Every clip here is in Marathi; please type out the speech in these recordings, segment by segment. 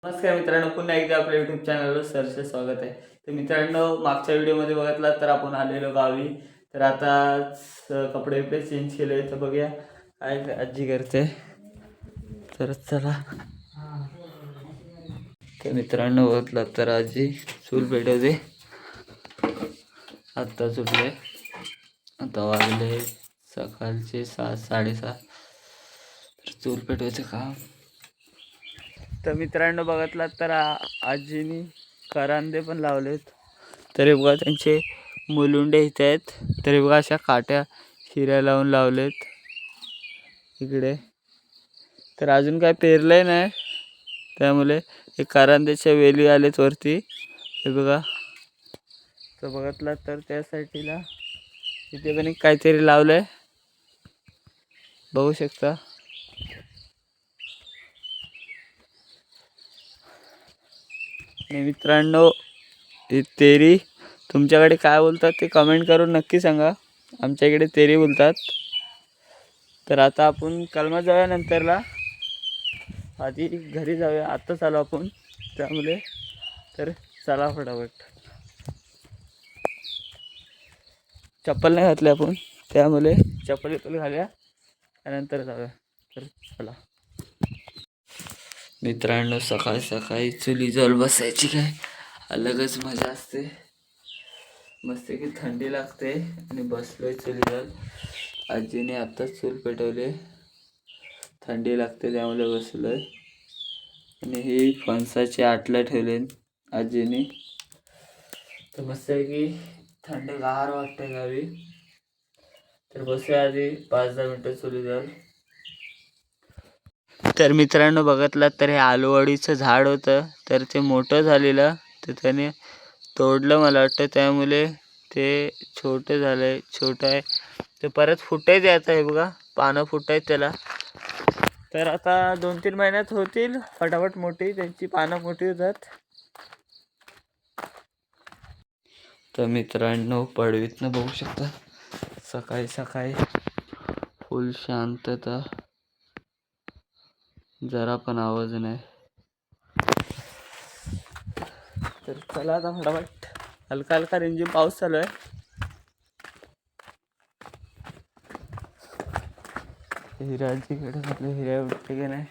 नमस्कार मित्रांनो, पुन्हा एकदा आपल्या यूट्यूब चॅनलवर सरसे स्वागत आहे. तर मित्रांनो, मागच्या व्हिडिओमध्ये बघितला तर आपण आलेलो गावी. तर आता कपडे बिपडे चेंज केले. तर बघूया काय आजी करते. तर चला. तर मित्रांनो बघितला तर आजी चूल पेटवते. आत्ता सुटले, आता वाजले सकाळचे 7:30. तर चूल पेटवायचं काम. तर मित्रांनो बघितलात तर आजीनी करांदे पण लावलेत. तरी बघा त्यांचे मुलुंडे इथे आहेत. तरी बघा अशा काट्या हिऱ्या लावून लावलेत इकडे. तर अजून काय पेरलंय नाही, त्यामुळे हे करांद्याच्या वेली आलेत वरती. हे बघा. तर बघितलात तर त्या साईडला इथे पण काहीतरी लावलंय, बघू शकता. आणि मित्रांनो, ही तेरी तुमच्याकडे काय बोलतात ते कमेंट करून नक्की सांगा. आमच्या इकडे तेरी बोलतात. तर आता आपण कलमात जाऊया नंतरला, आधी घरी जाऊया. आत्ताच आलो आपण, त्यामुळे तर चला फटाफट. चप्पल नाही घातली आपण, त्यामुळे चप्पल घालूया त्यानंतर जाऊया. तर चला मित्रांनो, सकाळी सकाळी चुलीजवळ बसायची काय अलगच मजा असते. मस्त की थंडी लागते आणि बसलोय चुलीजवळ. आजीने आत्ताच चूल पेटवले, थंडी लागते त्यामुळे बसलोय. आणि ही फणसाची आटलं ठेवले आजीने. तर मस्त आहे की थंडगार वाटते गावी. तर बसूया आधी 5-10 मिनटं चुलीजवळ. तर मित्रांनो बघितलात तर हे आलूवडीचं झाड होतं, तर ते मोठं झालेलं. तर त्याने तोडलं मला वाटतं, त्यामुळे ते छोटं झालंय. छोटं आहे ते, परत फुटायचं आता. हे बघा पानं फुटायत त्याला. तर आता 2-3 महिन्यात होतील फटाफट मोठी, त्यांची पानं मोठी होतात. तर मित्रांनो, पडवीतनं बघू शकता सकाळी सकाळी फुल शांतता, जरा पण आवाज नाही. तर चला आता फटाफट. हलका हलका रिमझिम पाऊस चालू आहे. हिराजीकडे म्हटलं हिरा उठते की नाही.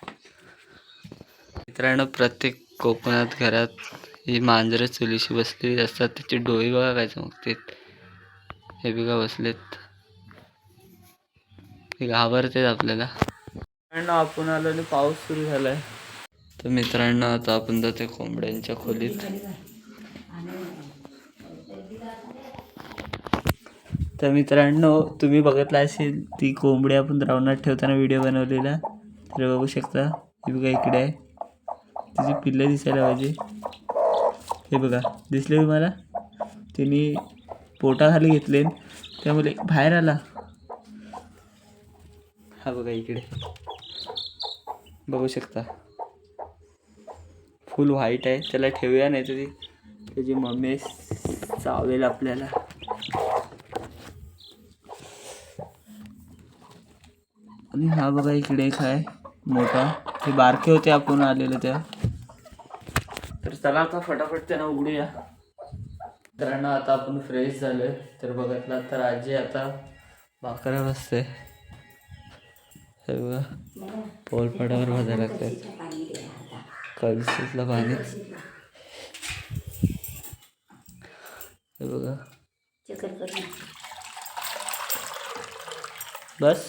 मित्रांनो, प्रत्येक कोकणात घरात ही मांजरं चुलीशी बसलेली असतात. त्याची डोळे बघा काय चमकतात. हे बघा बसलेत, हे घाबरतेत आपल्याला. मित्रांनो, आपण आलो आणि पाऊस सुरू झालाय. तर मित्रांनो, आता आपण जाते कोंबड्यांच्या खोलीत. तर मित्रांनो, तुम्ही बघितला असेल ती कोंबडी आपण राऊंडात ठेवताना व्हिडिओ बनवलेला. तर बघू शकता, ही बघा इकडे आहे. तिची पिल्ले दिसायला पाहिजे. हे बघा, दिसले तुम्हाला. तिने पोटाखाली घेतले, त्यामुळे बाहेर आला. हा बघा इकडे, बघू शकता. फुल व्हाईट आहे. त्याला ठेवूया, नाही तर त्याची मम्मी चावेल आपल्याला. आणि हा बघा इकडे एक आहे मोठा. ते बारके होते आपण आलेले त्या. तर चला आता फटाफट त्यांना उघडूया. मित्रांनो, आता आपण फ्रेश झालोय. तर बघितला तर आजी आता भाकऱ्या बसते. हे बघा, पोलपाटावर भाजायला लागतात. कलशीतलं पाणी. हे बघा, बस.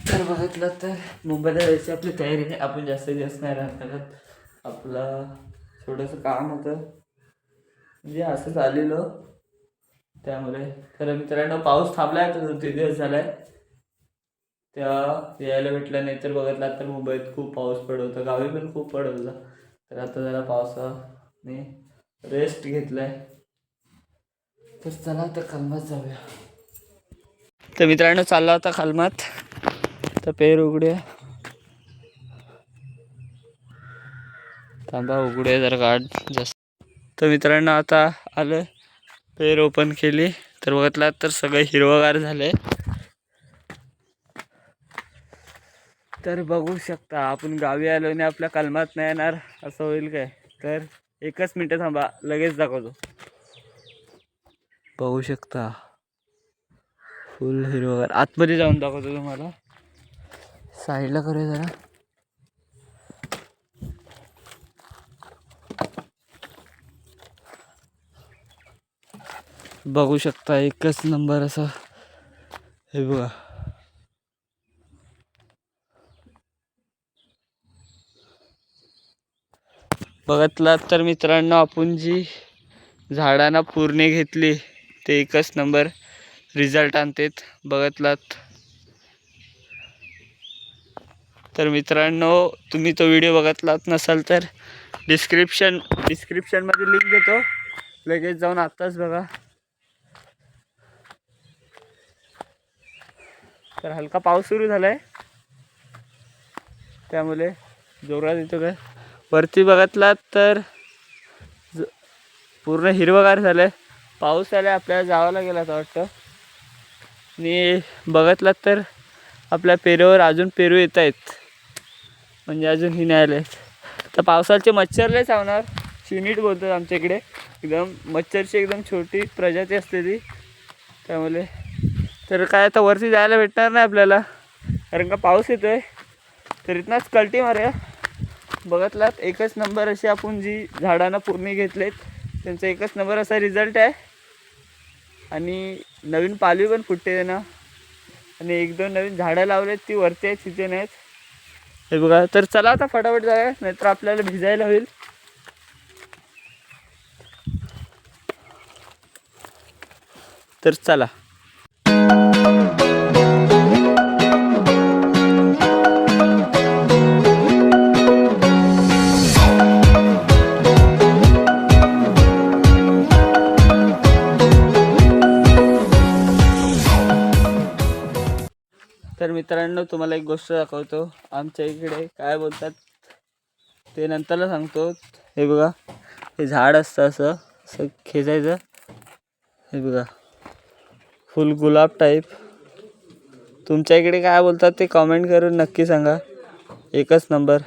तर बघितलं तर मुंबईला जायची आपली तयारी आहे. आपण जास्त दिवस नाही राहणार. आपलं थोडंसं काम होतं, म्हणजे असंच आलेलो त्यामुळे. तर मित्रांनो, पाऊस थांबलाय आता 2-3 दिवस झालाय. तेव्हा यायला भेटलं नाही. तर बघितला तर मुंबईत खूप पाऊस पडत होता, गावी पण खूप पडत होता. तर आता जरा पावसाने रेस्ट घेतलाय. तर चला आता कलमात जाऊया. तर मित्रांनो, चालला होता कलमात. तर पेर उघडूया. थांबा, उघडूया जरा गाठ जास्त. तर मित्रांनो, आता आलं, पेर ओपन केली. तर बघितला तर सगळं हिरवगार झालंय. तर बघू शकता आपण गावी आलो आणि आपल्या कलमात नाही येणार असं होईल काय. तर एकच मिनटं थांबा, लगेच दाखवतो. बघू शकता फुल हिरवगार. आतमध्ये जाऊन दाखवतो तुम्हाला. साईडला करूया जरा. बघू शकता एकच नंबर असं. हे बघा बघतलात तर मित्रांनो, आपण जी झाडांना पूर्ण घेतली ते एकच नंबर रिझल्ट आणतात. बघतलात तर मित्रांनो, तुम्ही तो व्हिडिओ बघतलात नसाल तर डिस्क्रिप्शनमध्ये लिंक देतो, लगेच जाऊन आत्ताच बघा. तर हलका पाऊस सुरू झालाय त्यामुळे जोरात येतो काय. वरती बघतलात तर पूर्ण हिरवगार झालंय. पाऊस आला, आपल्याला जावं लागेल असं वाटतं. आणि बघतलात तर आपल्या पेरूवर अजून पेरू येत आहेत, म्हणजे अजून ही नाही आले. तर पावसाचे मच्छर लय चावणार, चिनीट बोलतात आमच्या इकडे. एकदम मच्छरची एकदम छोटी प्रजाती असते ती, त्यामुळे तर काय आता वरती जायला भेटणार नाही आपल्याला, कारण का पाऊस येतोय. तर इथनाच कल्टी मारूया. बघतलात एकच नंबर अशी आपण जी झाडांना पूर्ण घेतलेत त्यांचा एकच नंबर असा रिझल्ट आहे. आणि नवीन पालवी पण फुटते ना, आणि एक दोन नवीन झाडं लावलेत ती वरती आहेत, तिथे नाहीत. हे बघा. तर चला आता फटाफट जाऊया, नाहीतर आपल्याला भिजायला होईल. तर चला. तर मित्रांनो, तुम्हाला एक गोष्ट दाखवतो. आमच्या इकडे काय बोलतात ते नंतरला सांगतो. हे बघा, हे झाड असतं असं असं खेचायचं. हे बघा, फुल गुलाब टाईप. तुमच्या इकडे काय बोलतात ते कमेंट करून नक्की सांगा. एकच नंबर.